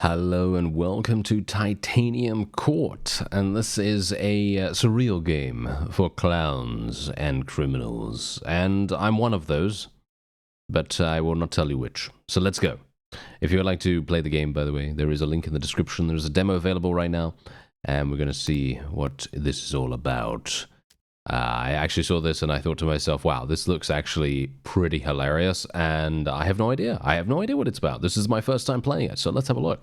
Hello and welcome to Titanium Court, and this is a surreal game for clowns and criminals, and I'm one of those, but I will not tell you which. So let's go. If you would like to play the game, by the way, there is a link in the description. There's a demo available right now, and we're going to see what this is all about. I actually saw this and I thought to myself, wow, this looks actually pretty hilarious, and I have no idea. I have no idea what it's about. This is my first time playing it, so let's have a look.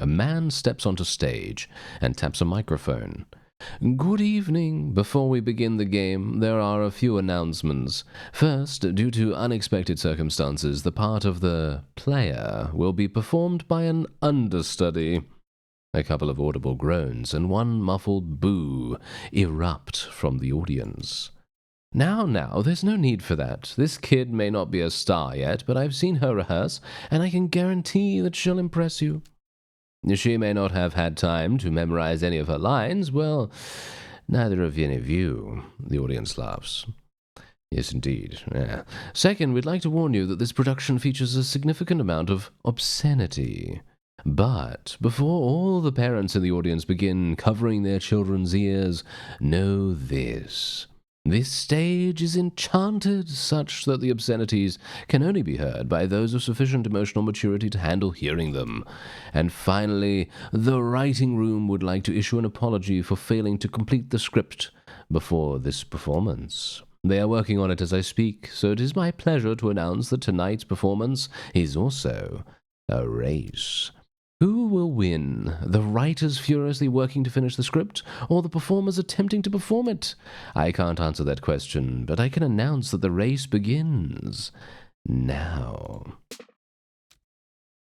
A man steps onto stage and taps a microphone. Good evening. Before we begin the game, there are a few announcements. First, due to unexpected circumstances, the part of the player will be performed by an understudy. A couple of audible groans and one muffled boo erupt from the audience. Now, there's no need for that. This kid may not be a star yet, but I've seen her rehearse, and I can guarantee that she'll impress you. She may not have had time to memorize any of her lines. Well, neither have any of you. The audience laughs. Yes, indeed. Yeah. Second, we'd like to warn you that this production features a significant amount of obscenity. But before all the parents in the audience begin covering their children's ears, know this. This stage is enchanted such that the obscenities can only be heard by those of sufficient emotional maturity to handle hearing them. And finally, the writing room would like to issue an apology for failing to complete the script before this performance. They are working on it as I speak, so it is my pleasure to announce that tonight's performance is also a race. Who will win? The writers furiously working to finish the script, or the performers attempting to perform it? I can't answer that question, but I can announce that the race begins now.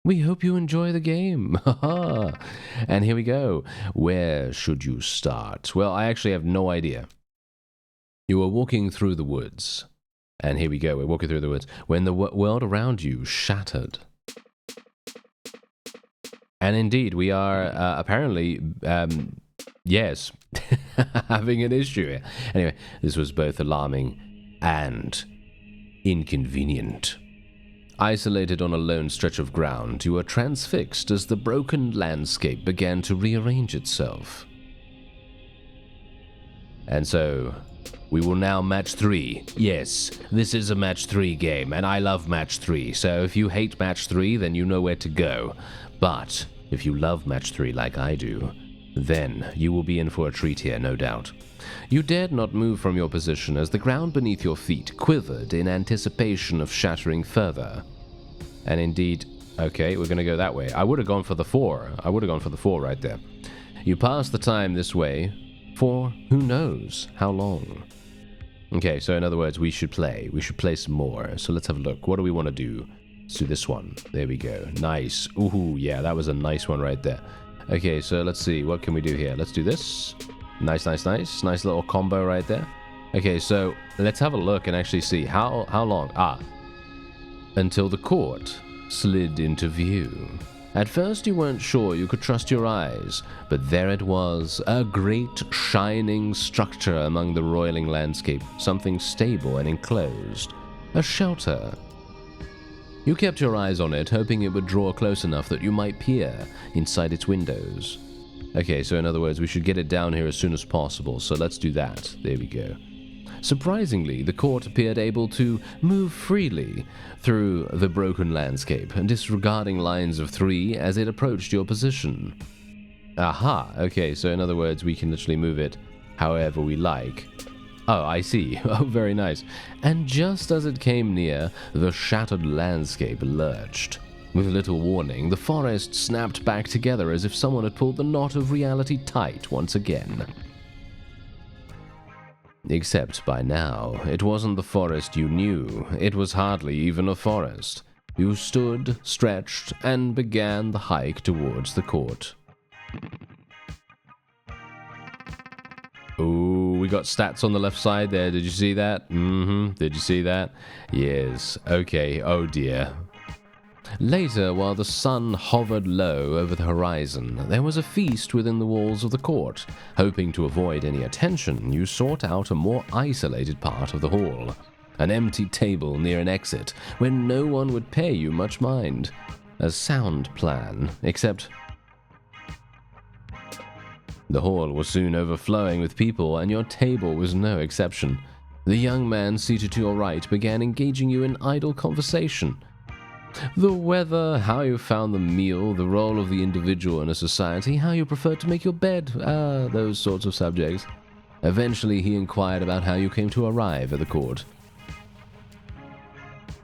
We hope you enjoy the game. And here we go. Where should you start? Well, I actually have no idea. You are walking through the woods. And here we go. We're walking through the woods. When the world around you shattered. And indeed, we are apparently, yes, having an issue here. Anyway, this was both alarming and inconvenient. Isolated on a lone stretch of ground, you were transfixed as the broken landscape began to rearrange itself. And so, we will now match 3. Yes, this is a match 3 game, and I love match 3, so if you hate match 3, then you know where to go. But if you love match 3 like I do, then you will be in for a treat here, no doubt. You dared not move from your position as the ground beneath your feet quivered in anticipation of shattering further. And indeed, okay, we're going to go that way. I would have gone for the 4. I would have gone for the 4 right there. You pass the time this way for who knows how long. Okay, so in other words, we should play. We should play some more. So let's have a look. What do we want to do? Let's do this one. There we go. Nice. Ooh, yeah, that was a nice one right there. Okay, so let's see. What can we do here? Let's do this. Nice. Nice little combo right there. Okay, so let's have a look and actually see. How long? Until the court slid into view. At first you weren't sure you could trust your eyes, but there it was, a great shining structure among the roiling landscape, something stable and enclosed. A shelter. You kept your eyes on it, hoping it would draw close enough that you might peer inside its windows. Okay, so in other words, we should get it down here as soon as possible, so let's do that. There we go. Surprisingly, the court appeared able to move freely through the broken landscape, disregarding lines of 3 as it approached your position. Aha, okay, so in other words, we can literally move it however we like. Oh, I see. Oh, very nice. And just as it came near, the shattered landscape lurched. With little warning, the forest snapped back together as if someone had pulled the knot of reality tight once again. Except by now, it wasn't the forest you knew. It was hardly even a forest. You stood, stretched, and began the hike towards the court. Ooh, we got stats on the left side there. Did you see that? Did you see that? Yes. Okay. Oh dear. Later, while the sun hovered low over the horizon, there was a feast within the walls of the court. Hoping to avoid any attention, you sought out a more isolated part of the hall. An empty table near an exit, where no one would pay you much mind. a sound plan, except the hall was soon overflowing with people, and your table was no exception. The young man seated to your right began engaging you in idle conversation. The weather, how you found the meal, the role of the individual in a society, how you preferred to make your bed, those sorts of subjects. Eventually, he inquired about how you came to arrive at the court.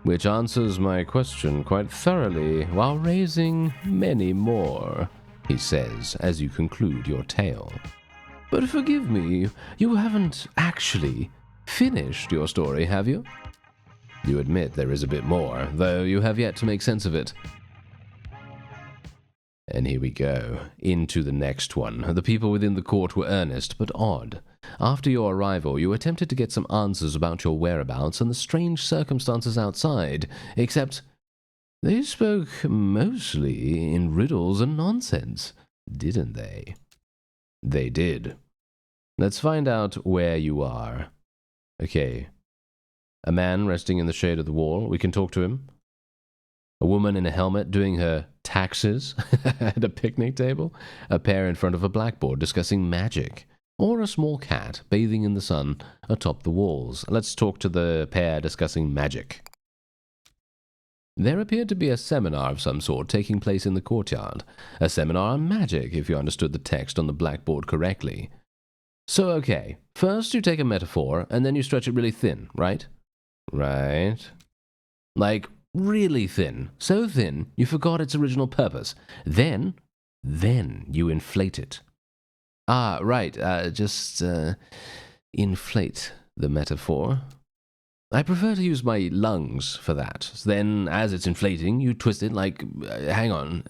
Which answers my question quite thoroughly, while raising many more, he says as you conclude your tale. But forgive me, you haven't actually finished your story, have you? You admit there is a bit more, though you have yet to make sense of it. And here we go, into the next one. The people within the court were earnest, but odd. After your arrival, you attempted to get some answers about your whereabouts and the strange circumstances outside, except they spoke mostly in riddles and nonsense, didn't they? They did. Let's find out where you are. Okay. A man resting in the shade of the wall. We can talk to him. A woman in a helmet doing her taxes at a picnic table. A pair in front of a blackboard discussing magic. Or a small cat bathing in the sun atop the walls. Let's talk to the pair discussing magic. There appeared to be a seminar of some sort taking place in the courtyard. A seminar on magic, if you understood the text on the blackboard correctly. So, okay, first you take a metaphor, and then you stretch it really thin, right? Right. Like, really thin. So thin, you forgot its original purpose. Then you inflate it. Ah, right, just inflate the metaphor. I prefer to use my lungs for that. Then, as it's inflating, you twist it like, hang on,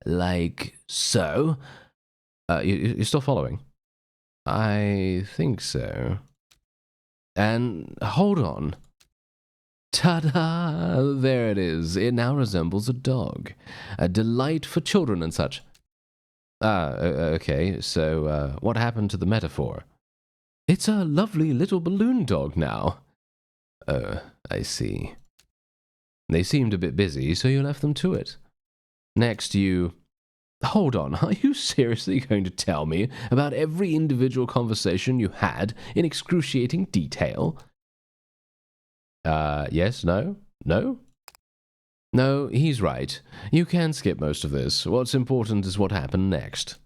like so. You're still following? I think so. And hold on. Ta-da! There it is. It now resembles a dog. A delight for children and such. Okay, so what happened to the metaphor? It's a lovely little balloon dog now. Oh, I see. They seemed a bit busy, so you left them to it. Next, you... Hold on, are you seriously going to tell me about every individual conversation you had in excruciating detail? Yes, no? No? No, he's right. You can skip most of this. What's important is what happened next.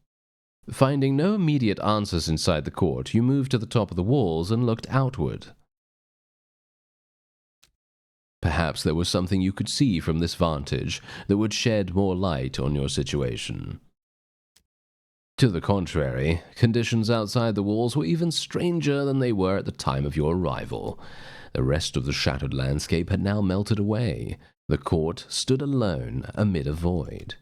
Finding no immediate answers inside the court, you moved to the top of the walls and looked outward. Perhaps there was something you could see from this vantage that would shed more light on your situation. To the contrary, conditions outside the walls were even stranger than they were at the time of your arrival. The rest of the shattered landscape had now melted away. The court stood alone amid a void.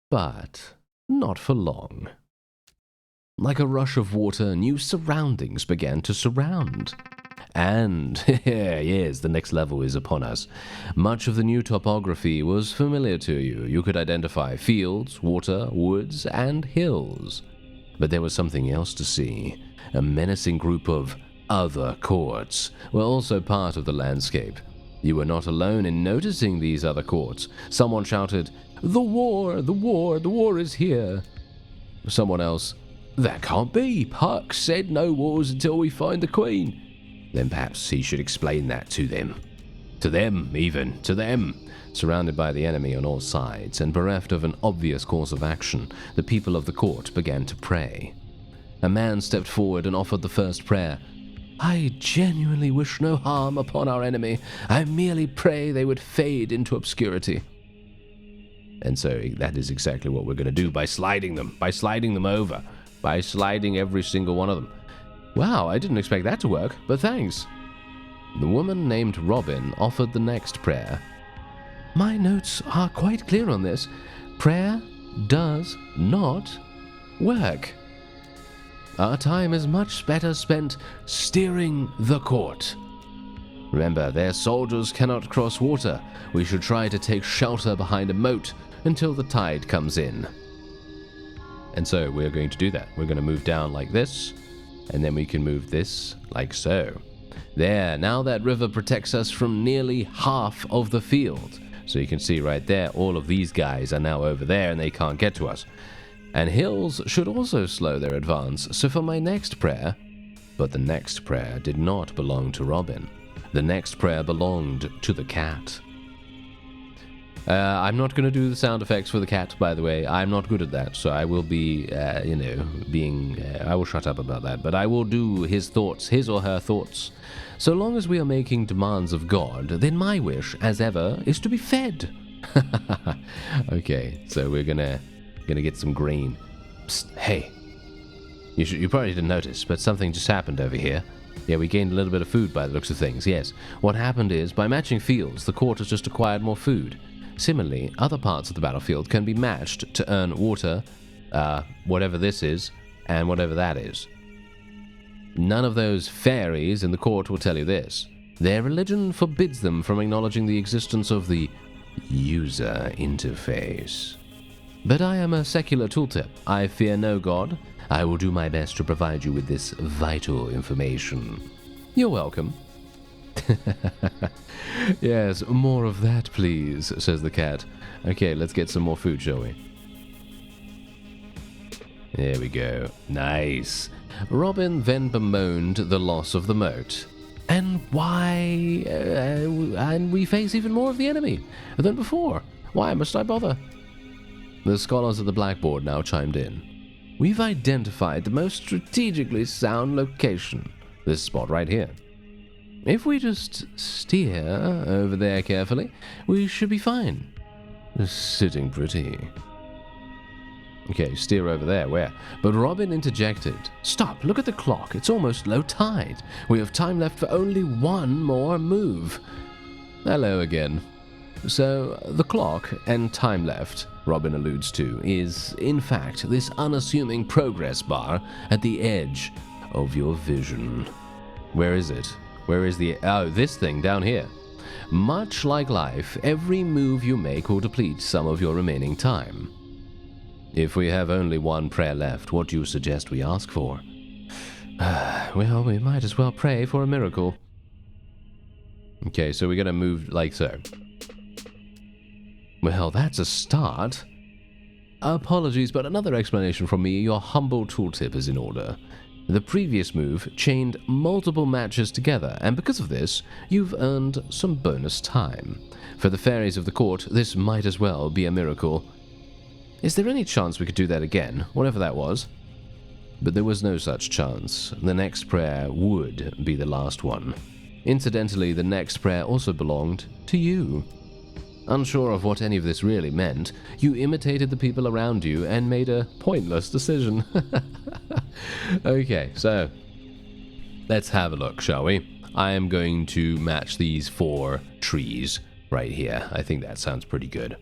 But not for long. Like a rush of water, new surroundings began to surround. And, yes, the next level is upon us. Much of the new topography was familiar to you. You could identify fields, water, woods, and hills. But there was something else to see. A menacing group of other courts were also part of the landscape. You were not alone in noticing these other courts. Someone shouted, "The war! The war! The war is here!" Someone else, "That can't be! Puck said no wars until we find the Queen." Then perhaps he should explain that to them. To them, even. To them. Surrounded by the enemy on all sides, and bereft of an obvious course of action, the people of the court began to pray. A man stepped forward and offered the first prayer. "I genuinely wish no harm upon our enemy. I merely pray they would fade into obscurity." And so that is exactly what we're going to do by sliding them over, by sliding every single one of them. Wow, I didn't expect that to work, but thanks. The woman named Robin offered the next prayer. "My notes are quite clear on this. Prayer does not work. Our time is much better spent steering the court. Remember, their soldiers cannot cross water. We should try to take shelter behind a moat until the tide comes in." And so we're going to do that. We're going to move down like this, and then we can move this like so. There, now that river protects us from nearly half of the field. So you can see right there, all of these guys are now over there and they can't get to us. And hills should also slow their advance, so for my next prayer... But the next prayer did not belong to Robin. The next prayer belonged to the cat. I'm not going to do the sound effects for the cat, by the way. I'm not good at that, so I will be, I will shut up about that. But I will do his thoughts, his or her thoughts. So long as we are making demands of God, then my wish, as ever, is to be fed. Okay, so we're gonna get some grain. Psst, hey. You probably didn't notice, but something just happened over here. Yeah, we gained a little bit of food by the looks of things, yes. What happened is, by matching fields, the court has just acquired more food. Similarly, other parts of the battlefield can be matched to earn water, whatever this is, and whatever that is. None of those faeries in the court will tell you this. Their religion forbids them from acknowledging the existence of the user interface. But I am a secular tooltip. I fear no god. I will do my best to provide you with this vital information. You're welcome. Yes, more of that, please, says the cat. Okay, let's get some more food, shall we? There we go. Nice. Robin then bemoaned the loss of the moat. And why... and we face even more of the enemy than before. Why must I bother? The scholars at the blackboard now chimed in. We've identified the most strategically sound location. This spot right here. If we just steer over there carefully, we should be fine. Sitting pretty. Okay, steer over there, where? But Robin interjected. Stop, look at the clock. It's almost low tide. We have time left for only one more move. Hello again. So, the clock and time left, Robin alludes to, is, in fact, this unassuming progress bar at the edge of your vision. Where is it? Where is the... Oh, this thing down here. Much like life, every move you make will deplete some of your remaining time. If we have only one prayer left, what do you suggest we ask for? Well, we might as well pray for a miracle. Okay, so we're gonna move like so. Well, that's a start. Apologies, but another explanation from me. Your humble tooltip is in order. The previous move chained multiple matches together, and because of this, you've earned some bonus time. For the fairies of the court, this might as well be a miracle. Is there any chance we could do that again, whatever that was? But there was no such chance. The next prayer would be the last one. Incidentally, the next prayer also belonged to you. Unsure of what any of this really meant, you imitated the people around you and made a pointless decision. Okay, so let's have a look, shall we? I am going to match these 4 trees right here. I think that sounds pretty good.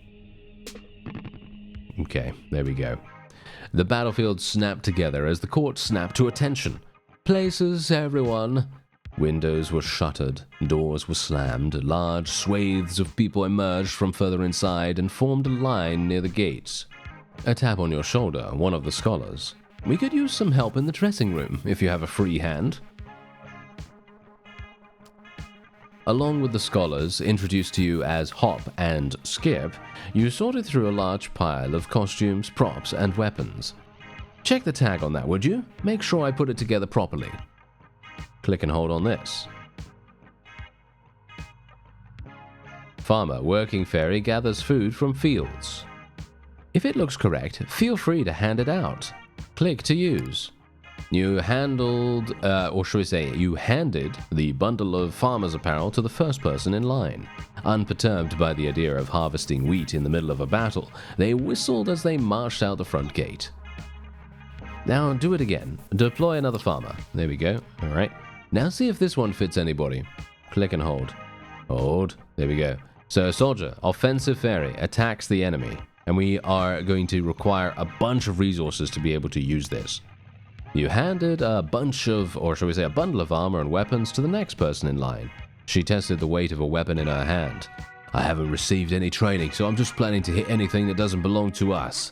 Okay, there we go. The battlefield snapped together as the court snapped to attention. Places, everyone. Windows were shuttered, doors were slammed, large swathes of people emerged from further inside and formed a line near the gates. A tap on your shoulder, one of the scholars. We could use some help in the dressing room, if you have a free hand. Along with the scholars, introduced to you as Hop and Skip, you sorted through a large pile of costumes, props, and weapons. Check the tag on that, would you? Make sure I put it together properly. Click and hold on this. Farmer, working fairy, gathers food from fields. If it looks correct, feel free to hand it out. Click to use. You handed the bundle of farmer's apparel to the first person in line. Unperturbed by the idea of harvesting wheat in the middle of a battle, they whistled as they marched out the front gate. Now do it again. Deploy another farmer. There we go. Alright. Now see if this one fits anybody. Click and hold. Hold. There we go. So a soldier, offensive fairy, attacks the enemy. And we are going to require a bunch of resources to be able to use this. You handed a bunch of, or shall we say a bundle of armor and weapons to the next person in line. She tested the weight of a weapon in her hand. I haven't received any training, so I'm just planning to hit anything that doesn't belong to us.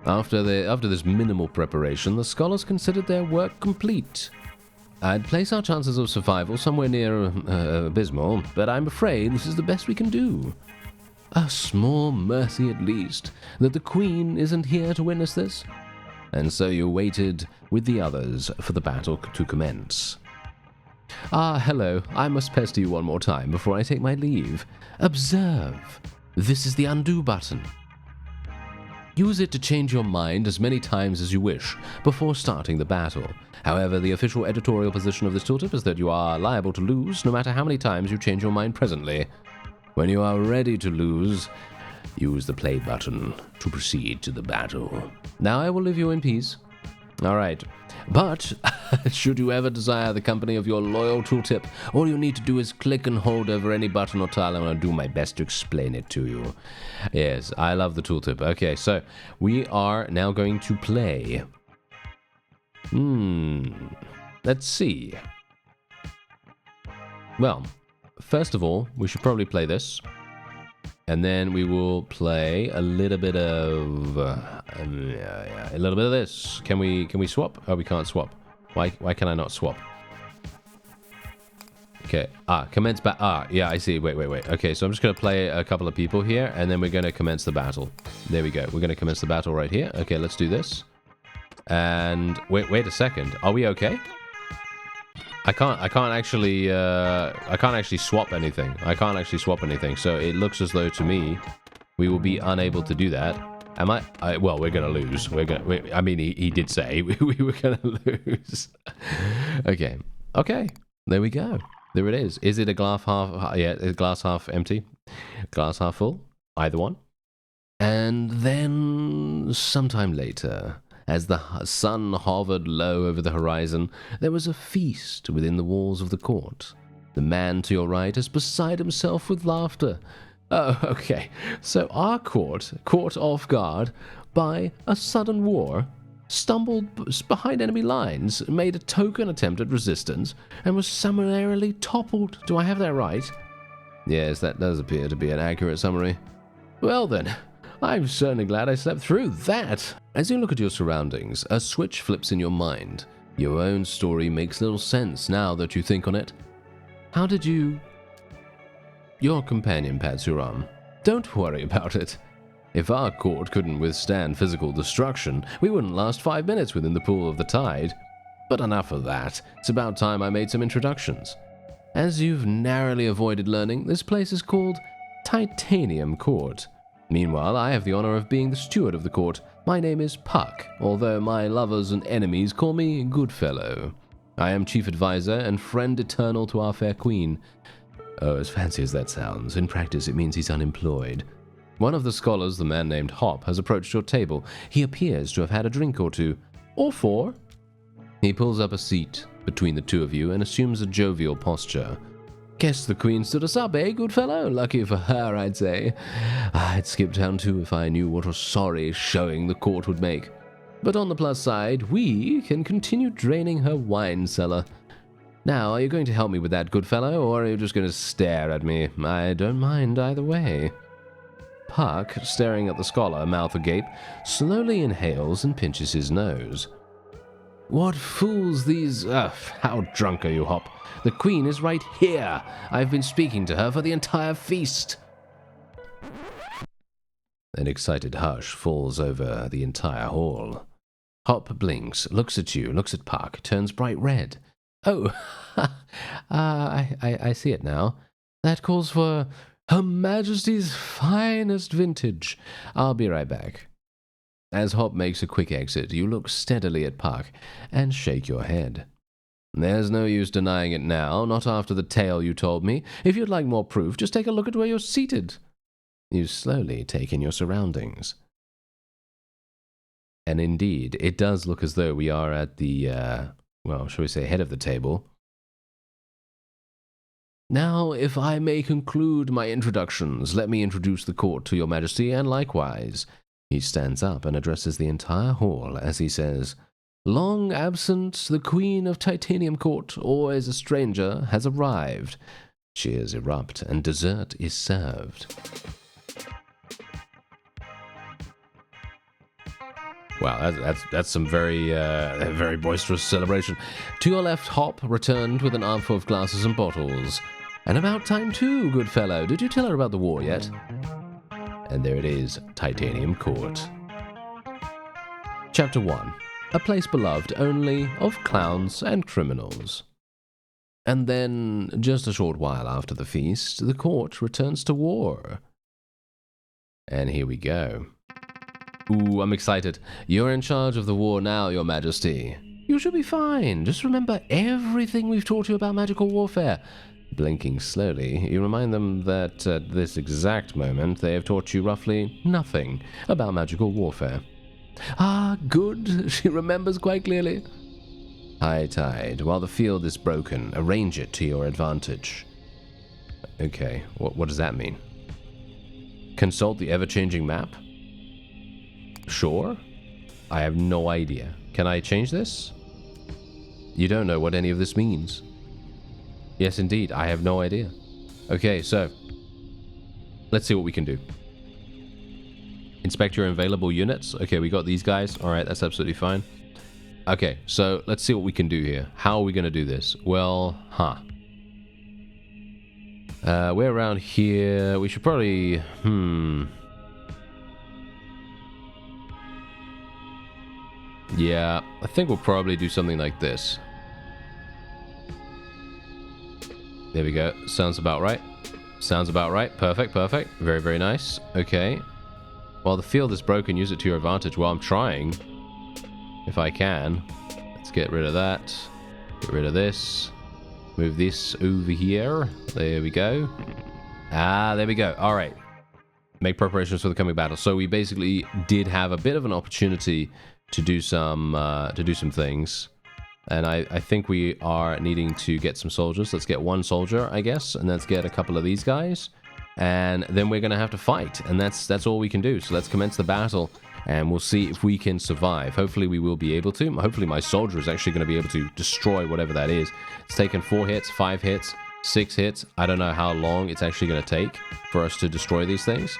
After this minimal preparation, the scholars considered their work complete. I'd place our chances of survival somewhere near abysmal, but I'm afraid this is the best we can do. A small mercy at least, that the Queen isn't here to witness this. And so you waited with the others for the battle to commence. Ah, hello. I must pester you one more time before I take my leave. Observe. This is the undo button. Use it to change your mind as many times as you wish before starting the battle. However, the official editorial position of this tooltip is that you are liable to lose no matter how many times you change your mind presently. When you are ready to lose, use the play button to proceed to the battle. Now I will leave you in peace. Alright, but should you ever desire the company of your loyal tooltip, all you need to do is click and hold over any button or tile, and I'll do my best to explain it to you. Yes, I love the tooltip. Okay, so we are now going to play. Let's see. Well, first of all, we should probably play this. And then we will play a little bit of this. Can we swap? Oh, we can't swap. Why can I not swap? Okay. Commence yeah, I see. Wait. Okay, so I'm just gonna play a couple of people here, and then we're gonna commence the battle. There we go. We're gonna commence the battle right here. Okay, let's do this. And wait a second. Are we okay? I can't actually swap anything. So it looks as though to me we will be unable to do that. Am I? Well, we're gonna lose. I mean, he did say we were gonna lose. Okay. There we go. There it is. Is it a glass half? Yeah, is glass half empty? Glass half full? Either one. And then sometime later, as the sun hovered low over the horizon, there was a feast within the walls of the court. The man to your right is beside himself with laughter. Oh, okay. So our court, caught off guard by a sudden war, stumbled behind enemy lines, made a token attempt at resistance, and was summarily toppled. Do I have that right? Yes, that does appear to be an accurate summary. Well then, I'm certainly glad I slept through that. As you look at your surroundings, a switch flips in your mind. Your own story makes little sense now that you think on it. How did you... Your companion pats your arm. Don't worry about it. If our court couldn't withstand physical destruction, we wouldn't last 5 minutes within the pool of the tide. But enough of that. It's about time I made some introductions. As you've narrowly avoided learning, this place is called Titanium Court. Meanwhile, I have the honor of being the steward of the court. My name is Puck, although my lovers and enemies call me Goodfellow. I am chief advisor and friend eternal to our fair queen. Oh, as fancy as that sounds, in practice it means he's unemployed. One of the scholars, the man named Hop, has approached your table. He appears to have had a drink or two. Or 4. He pulls up a seat between the two of you and assumes a jovial posture. Guess the queen stood us up, eh, Goodfellow? Lucky for her, I'd say. I'd skip town too if I knew what a sorry showing the court would make. But on the plus side, we can continue draining her wine cellar. Now, are you going to help me with that, Goodfellow, or are you just going to stare at me? I don't mind either way. Puck, staring at the scholar, mouth agape, slowly inhales and pinches his nose. What fools these... how drunk are you, Hop? The queen is right here. I've been speaking to her for the entire feast. An excited hush falls over the entire hall. Hop blinks, looks at you, looks at Puck, turns bright red. Oh, I see it now. That calls for Her Majesty's finest vintage. I'll be right back. As Hop makes a quick exit, you look steadily at Puck and shake your head. There's no use denying it now, not after the tale you told me. If you'd like more proof, just take a look at where you're seated. You slowly take in your surroundings. And indeed, it does look as though we are at the, well, shall we say, head of the table. Now, if I may conclude my introductions, let me introduce the court to your majesty, and likewise. He stands up and addresses the entire hall as he says, Long absent, the Queen of Titanium Court, always a stranger, has arrived. Cheers erupt, and dessert is served. Wow, that's some very boisterous celebration. To your left, Hop returned with an armful of glasses and bottles. And about time too, good fellow. Did you tell her about the war yet? And there it is, Titanium Court. Chapter 1. A place beloved only of clowns and criminals. And then, just a short while after the feast, the court returns to war. And here we go. Ooh, I'm excited. You're in charge of the war now, Your Majesty. You should be fine. Just remember everything we've taught you about magical warfare. Blinking slowly, you remind them that at this exact moment they have taught you roughly nothing about magical warfare. Ah, good. She remembers quite clearly. High tide. While the field is broken, arrange it to your advantage. Okay, what does that mean? Consult the ever-changing map? Sure? I have no idea. Can I change this? You don't know what any of this means. Yes, indeed. I have no idea. Okay, so let's see what we can do. Inspect your available units. Okay, we got these guys. All right, that's absolutely fine. Okay, so let's see what we can do here. How are we going to do this? Well, we're around here. We should probably... Yeah, I think we'll probably do something like this. There we go. Sounds about right. Sounds about right. Perfect, perfect. Very, very nice. Okay. While the field is broken, use it to your advantage. Well, I'm trying. If I can. Let's get rid of that. Get rid of this. Move this over here. There we go. Ah, there we go. All right. Make preparations for the coming battle. So we basically did have a bit of an opportunity to do some things. And I think we are needing to get some soldiers. Let's get one soldier, I guess, and let's get a couple of these guys. And then we're going to have to fight, and that's all we can do. So let's commence the battle, and we'll see if we can survive. Hopefully we will be able to. Hopefully my soldier is actually going to be able to destroy whatever that is. It's taken 4 hits, 5 hits, 6 hits. I don't know how long it's actually going to take for us to destroy these things.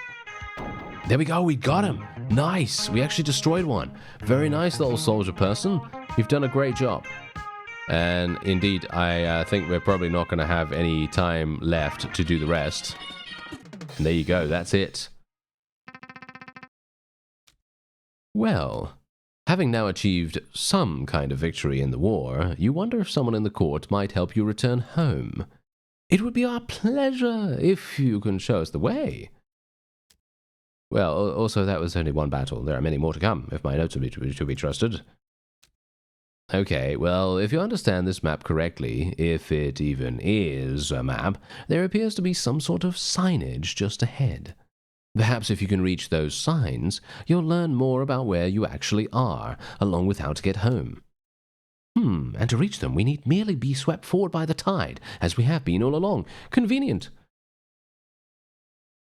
There we go, we got him. Nice, we actually destroyed one. Very nice, little soldier person. You've done a great job. And indeed, I think we're probably not going to have any time left to do the rest. And there you go, that's it. Well, having now achieved some kind of victory in the war, you wonder if someone in the court might help you return home. It would be our pleasure if you can show us the way. Well, also that was only one battle. There are many more to come, if my notes are to be trusted. Okay, well, if you understand this map correctly, if it even is a map, there appears to be some sort of signage just ahead. Perhaps if you can reach those signs, you'll learn more about where you actually are, along with how to get home. And to reach them, we need merely be swept forward by the tide, as we have been all along. Convenient.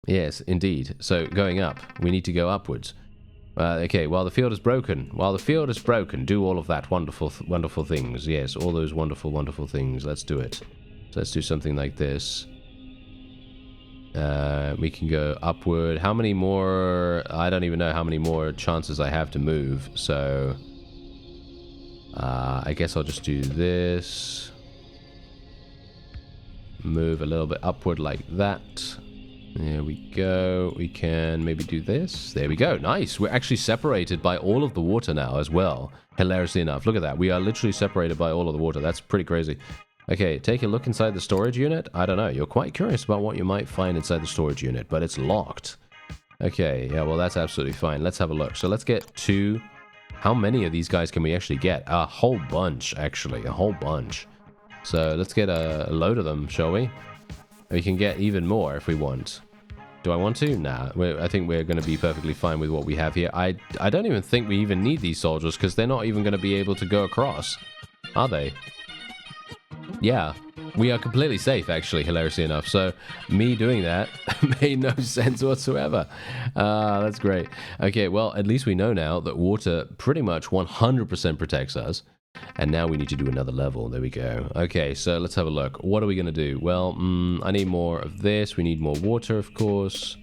Yes, indeed. So, going up. We need to go upwards. Okay, while the field is broken. While the field is broken, do all of that wonderful things. Yes, all those wonderful things. Let's do it. So let's do something like this. We can go upward. How many more... I don't even know how many more chances I have to move. So... I guess I'll just do this. Move a little bit upward like that. There we go. We can maybe do this. There we go. Nice. We're actually separated by all of the water now as well. Hilariously enough. Look at that. We are literally separated by all of the water. That's pretty crazy. Okay, take a look inside the storage unit. I don't know. You're quite curious about what you might find inside the storage unit, but it's locked. Okay, yeah, well, that's absolutely fine. Let's have a look. So let's get 2. How many of these guys can we actually get? A whole bunch, actually. A whole bunch. So let's get a load of them, shall we? We can get even more if we want. Do I want to? Nah, I think we're going to be perfectly fine with what we have here. I don't even think we even need these soldiers because they're not even going to be able to go across. Are they? Yeah, we are completely safe, actually, hilariously enough. So me doing that made no sense whatsoever. That's great. Okay, well, at least we know now that water pretty much 100% protects us. And now we need to do another level. There we go. Okay, so let's have a look. What are we going to do? Well, I need more of this. We need more water, of course.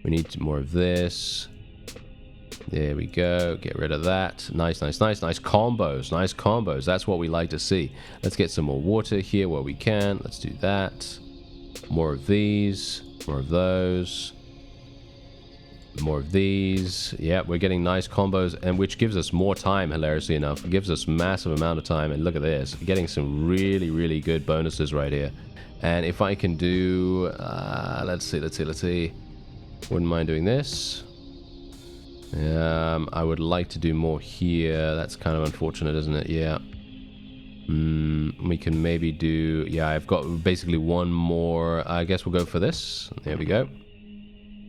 We need more of this. There we go. Get rid of that. Nice, nice, nice, nice combos. Nice combos. That's what we like to see. Let's get some more water here where we can. Let's do that. More of these. More of those. More of these. Yeah, we're getting nice combos, and which gives us more time, hilariously enough. It gives us massive amount of time, and look at this. Getting some really, really good bonuses right here. And if I can do... let's see. Wouldn't mind doing this. I would like to do more here. That's kind of unfortunate, isn't it? Yeah. We can maybe do... Yeah, I've got basically one more. I guess we'll go for this. There we go.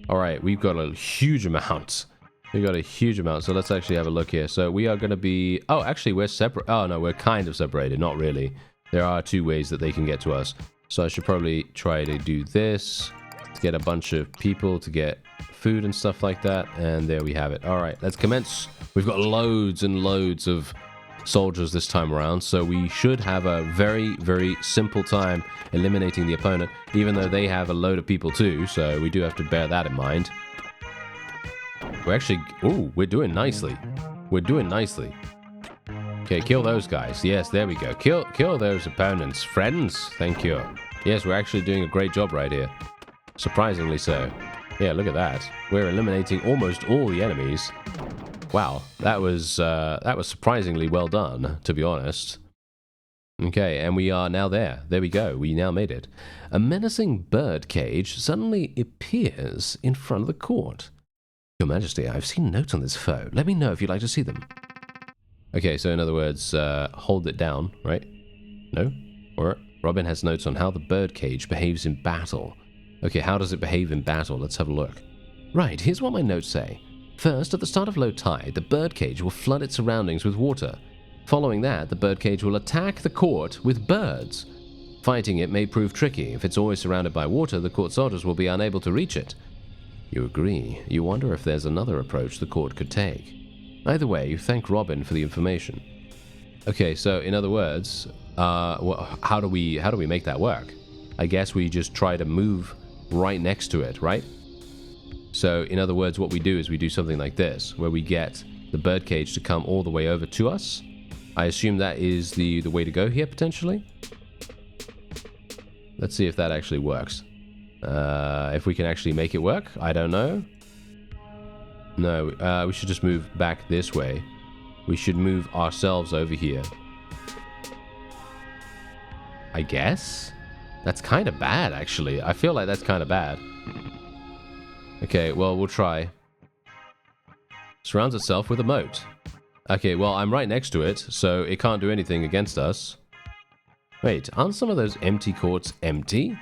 Alright, we've got a huge amount. We've got a huge amount, so let's actually have a look here. So we are going to be... Oh, actually, we're separate. Oh, no, we're kind of separated. Not really. There are two ways that they can get to us. So I should probably try to do this. Get a bunch of people to get food and stuff like that. And there we have it. Alright, let's commence. We've got loads and loads of soldiers this time around, so we should have a very, very simple time eliminating the opponent, even though they have a load of people too, so we do have to bear that in mind. We're actually... Ooh, we're doing nicely. We're doing nicely. Okay, kill those guys. Yes, there we go. Kill those opponents. Friends, thank you. Yes, we're actually doing a great job right here. Surprisingly so. Yeah, look at that. We're eliminating almost all the enemies. Wow, that was surprisingly well done, to be honest. Okay, and we are now there. There we go. We now made it. A menacing birdcage suddenly appears in front of the court. Your Majesty, I've seen notes on this foe. Let me know if you'd like to see them. Okay, so in other words, hold it down, right? No? Or Robin has notes on how the birdcage behaves in battle. Okay, how does it behave in battle? Let's have a look. Right, here's what my notes say. First, at the start of low tide, the birdcage will flood its surroundings with water. Following that, the birdcage will attack the court with birds. Fighting it may prove tricky. If it's always surrounded by water, the court soldiers will be unable to reach it. You agree. You wonder if there's another approach the court could take. Either way, you thank Robin for the information. Okay, so in other words, how do we make that work? I guess we just try to move right next to it, right? So, in other words, what we do is we do something like this, where we get the birdcage to come all the way over to us. I assume that is the way to go here, potentially. Let's see if that actually works. If we can actually make it work, I don't know. No, we should just move back this way. We should move ourselves over here. I guess? That's kind of bad, actually. I feel like that's kind of bad. Okay, well, we'll try. Surrounds itself with a moat. Okay, well, I'm right next to it, so it can't do anything against us. Wait, aren't some of those empty courts empty?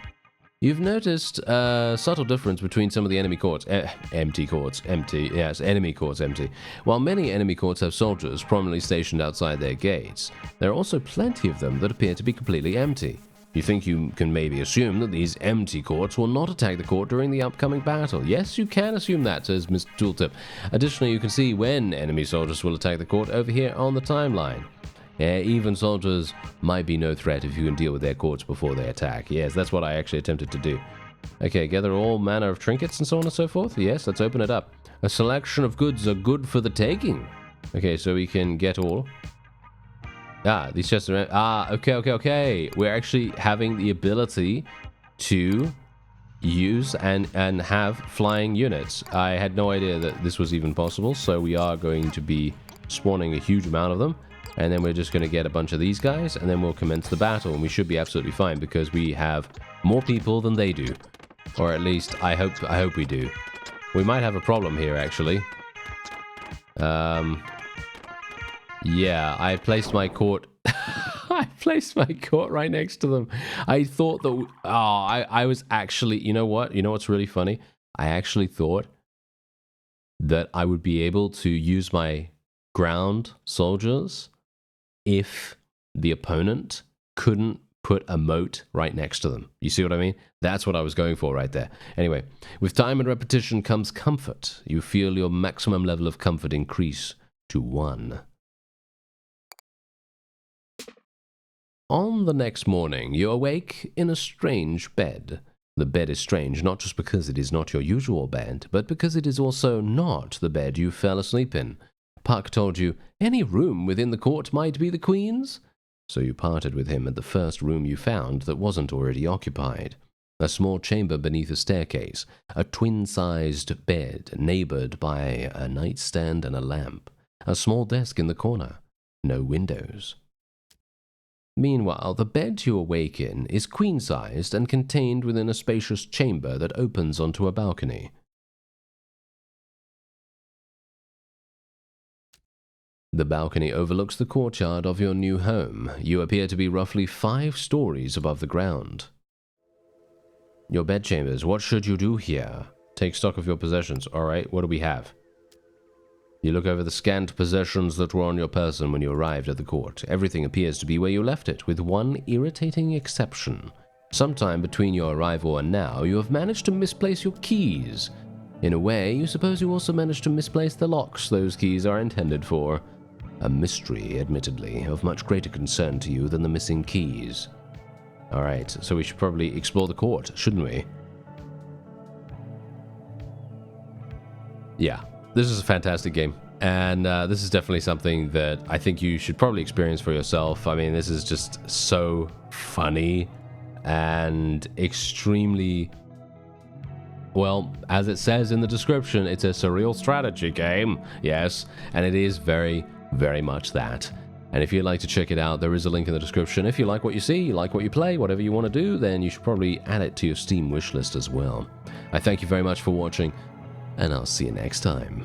You've noticed a subtle difference between some of the enemy courts. Empty courts, empty. Yes, enemy courts, empty. While many enemy courts have soldiers prominently stationed outside their gates, there are also plenty of them that appear to be completely empty. You think you can maybe assume that these empty courts will not attack the court during the upcoming battle. Yes, you can assume that, says Mr. Tooltip. Additionally, you can see when enemy soldiers will attack the court over here on the timeline. Even soldiers might be no threat if you can deal with their courts before they attack. Yes, that's what I actually attempted to do. Okay, gather all manner of trinkets and so on and so forth. Yes, let's open it up. A selection of goods are good for the taking. Okay, so we can get all... Ah, these chests are... Ah, okay. We're actually having the ability to use and have flying units. I had no idea that this was even possible, so we are going to be spawning a huge amount of them. And then we're just going to get a bunch of these guys, and then we'll commence the battle, and we should be absolutely fine because we have more people than they do. Or at least, I hope we do. We might have a problem here, actually. Yeah, I placed my court... I placed my court right next to them. I thought that... I was actually... You know what? You know what's really funny? I actually thought that I would be able to use my ground soldiers if the opponent couldn't put a moat right next to them. You see what I mean? That's what I was going for right there. Anyway, with time and repetition comes comfort. You feel your maximum level of comfort increase to 1. On the next morning, you awake in a strange bed. The bed is strange not just because it is not your usual bed, but because it is also not the bed you fell asleep in. Puck told you any room within the court might be the Queen's, so you parted with him at the first room you found that wasn't already occupied. A small chamber beneath a staircase, a twin-sized bed neighbored by a nightstand and a lamp, a small desk in the corner, no windows. Meanwhile, the bed you awake in is queen-sized and contained within a spacious chamber that opens onto a balcony. The balcony overlooks the courtyard of your new home. You appear to be roughly 5 stories above the ground. Your bedchambers, what should you do here? Take stock of your possessions. Alright, what do we have? You look over the scant possessions that were on your person when you arrived at the court. Everything appears to be where you left it, with one irritating exception. Sometime between your arrival and now, you have managed to misplace your keys. In a way, you suppose you also managed to misplace the locks those keys are intended for. A mystery, admittedly, of much greater concern to you than the missing keys. Alright, so we should probably explore the court, shouldn't we? Yeah, this is a fantastic game. And this is definitely something that I think you should probably experience for yourself. I mean, this is just so funny and extremely... Well, as it says in the description, it's a surreal strategy game. Yes, and it is very, very much that. And if you'd like to check it out, there is a link in the description. If you like what you see, you like what you play, whatever you want to do, then you should probably add it to your Steam wishlist as well. I thank you very much for watching, and I'll see you next time.